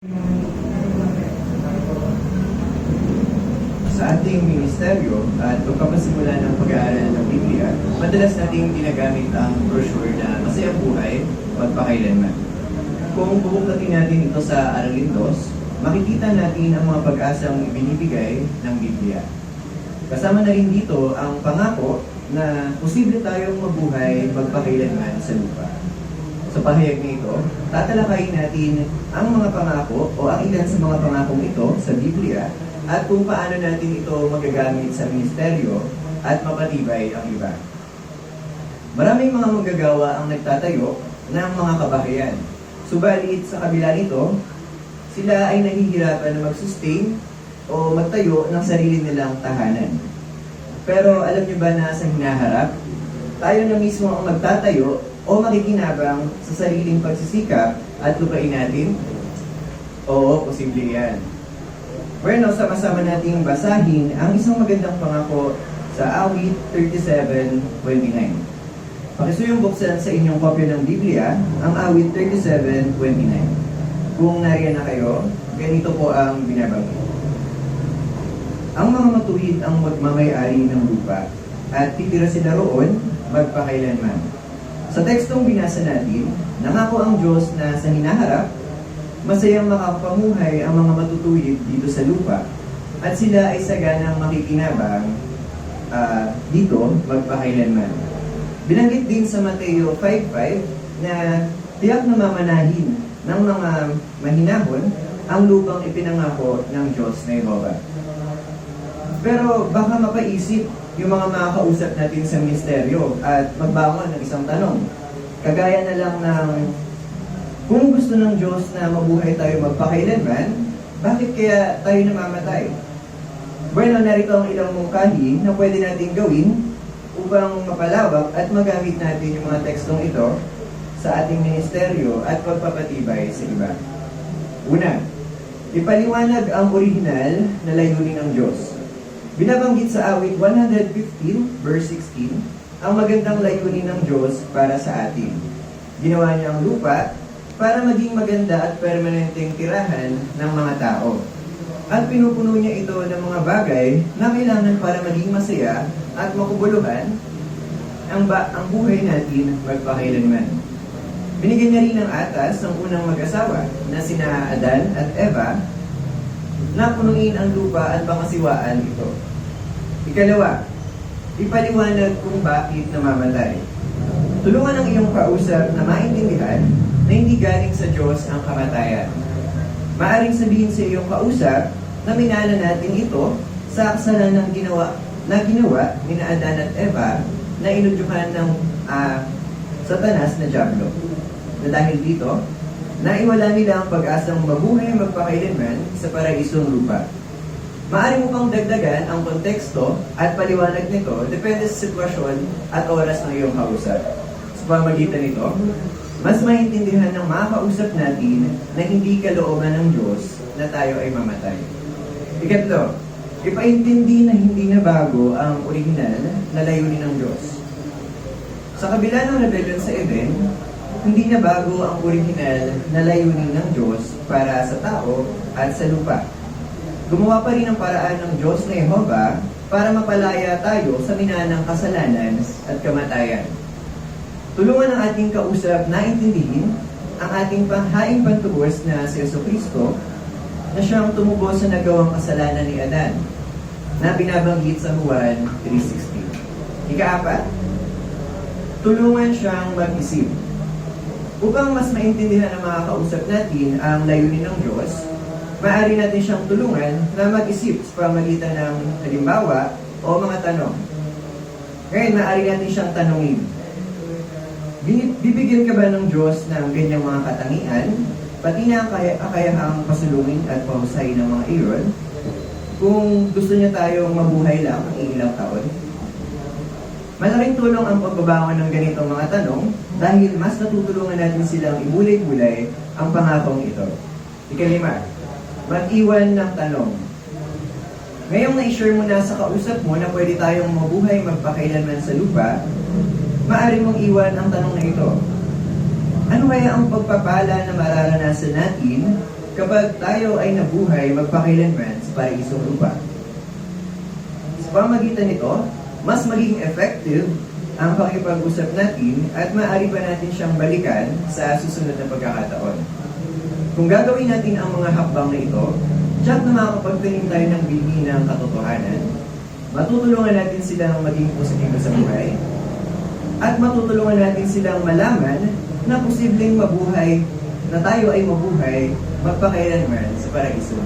Sa ating ministeryo at pagpapasimula ng pag-aaral ng Biblia, madalas nating ginagamit ang brochure na Masayang Buhay, Magpakailanman. Kung bubuklatin natin ito sa Aralin 2, makikita natin ang mga pag-asang ibinibigay ng Biblia. Kasama na rin dito ang pangako na posible tayong mabuhay magpakailanman sa lupa. Sa pahayag na ito, tatalakayin natin ang mga pangako o ang ilan sa mga pangakong ito sa Biblia at kung paano natin ito magagamit sa ministeryo at mapatibay ang iba. Maraming mga manggagawa ang nagtatayo ng mga kabahayan. Subalit sa kabila nito, sila ay nahihirapan na mag-sustain o magtayo ng sarili nilang tahanan. Pero alam niyo ba na sa hinaharap, tayo na mismo ang magtatayo o makikinabang sa sariling pagsisikap at lupain natin? Oo, posible yan. Bueno, sama-sama nating basahin ang isang magandang pangako sa Awit 37:29. Pakisuyong buksan sa inyong kopya ng Biblia ang Awit 37:29. Kung nariyan na kayo, ganito po ang binabanggit. Ang mga matuwid ang magmamay-ari ng lupa at titira sila roon magpakailanman. Sa tekstong binasa natin, nangako ang Diyos na sa hinaharap, masayang makapamuhay ang mga matutuwid dito sa lupa at sila ay saganang makikinabang dito magpakailanman. Binanggit din sa Mateo 5:5 na tiyak na mamanahin ng mga mahinahon ang lupang ipinangako ng Diyos na Jehovah. Pero baka mapaisip yung mga makakausap natin sa ministeryo at magbangon ng isang tanong. Kagaya na lang ng kung gusto ng Diyos na mabuhay tayo magpakailanman, bakit kaya tayo namamatay? Bueno, narito ang ilang mungkahi na pwede natin gawin upang mapalawak at magamit natin yung mga tekstong ito sa ating ministeryo at pagpapatibay sa iba. Una, ipaliwanag ang orihinal na layunin ng Diyos. Binabanggit sa Awit 115, verse 16, ang magandang layunin ng Diyos para sa atin. Ginawa niya ang lupa para maging maganda at permanenteng tirahan ng mga tao. At pinupuno niya ito ng mga bagay na kailangan para maging masaya at makubuluhan ang buhay natin magpakailanman. Binigyan niya rin ng atas ng unang mag-asawa na sina Adan at Eva na punuin ang lupa at pangasiwaan ito. Ikalawa, ipaliwanag kung bakit namamatay. Tulungan ang iyong kausap na maintindihan na hindi galing sa Diyos ang kamatayan. Maaring sabihin sa iyong kausap na minana natin ito sa kasalanan ng ginawa ni Adan at Eva na inudyukan ng Satanas na Diablo. Na dahil dito, naiwala nila ang pag-asang mabuhay magpakailanman sa paraisong lupa. Maaari mo pang dagdagan ang konteksto at paliwanag nito depende sa sitwasyon at oras ng iyong kausap. Sa pamagitan nito, mas maintindihan ng mga kausap natin na hindi kalooban ng Diyos na tayo ay mamatay. Ikatlo, ipaintindi na hindi na bago ang orihinal na layunin ng Diyos. Sa kabila ng rebellion sa Eden, hindi na bago ang orihinal na layunin ng Diyos para sa tao at sa lupa. Gumawa pa rin ang paraan ng Diyos na Jehovah para mapalaya tayo sa minanang kasalanan at kamatayan. Tulungan ang ating kausap na intindihin ang ating panghaing pantubos na si Jesucristo na siyang tumubos sa nagawang kasalanan ni Adan na binabanggit sa Juan 3:16. Ika-4, tulungan siyang mag-isip. Upang mas maintindihan ng mga kausap natin ang layunin ng Diyos, maaari natin siyang tulungan na mag-isip sa pamagitan ng halimbawa o mga tanong. Ngayon, maaari natin siyang tanungin. Bibigyan ka ba ng Diyos ng ganyang mga katangian, pati na ang kakayahang pasulungin at pahusayin ng mga iyon, kung gusto niya tayong mabuhay lang ang ilang taon? Malaking tulong ang pagbabangon ng ganitong mga tanong dahil mas natutulungan natin silang ibulay-bulay ang pangakong ito. Ikalima, mag-iwan ng tanong. Ngayong na-share mo na sa kausap mo na pwede tayong mabuhay magpakailanman sa lupa, maaari mong iwan ang tanong na ito. Ano kaya ang pagpapala na mararanasan natin kapag tayo ay nabuhay magpakailanman sa paraisong lupa. Sa pamagitan nito, mas magiging effective ang pakipag-usap natin at maaari pa natin siyang balikan sa susunod na pagkakataon. Kung gagawin natin ang mga hakbang na ito, tiyak na makakapagtanim tayo ng bilhi ng katotohanan, matutulungan natin silang maging positibo sa buhay, at matutulungan natin silang malaman na posibleng mabuhay, na tayo ay mabuhay magpakailanman sa paraiso.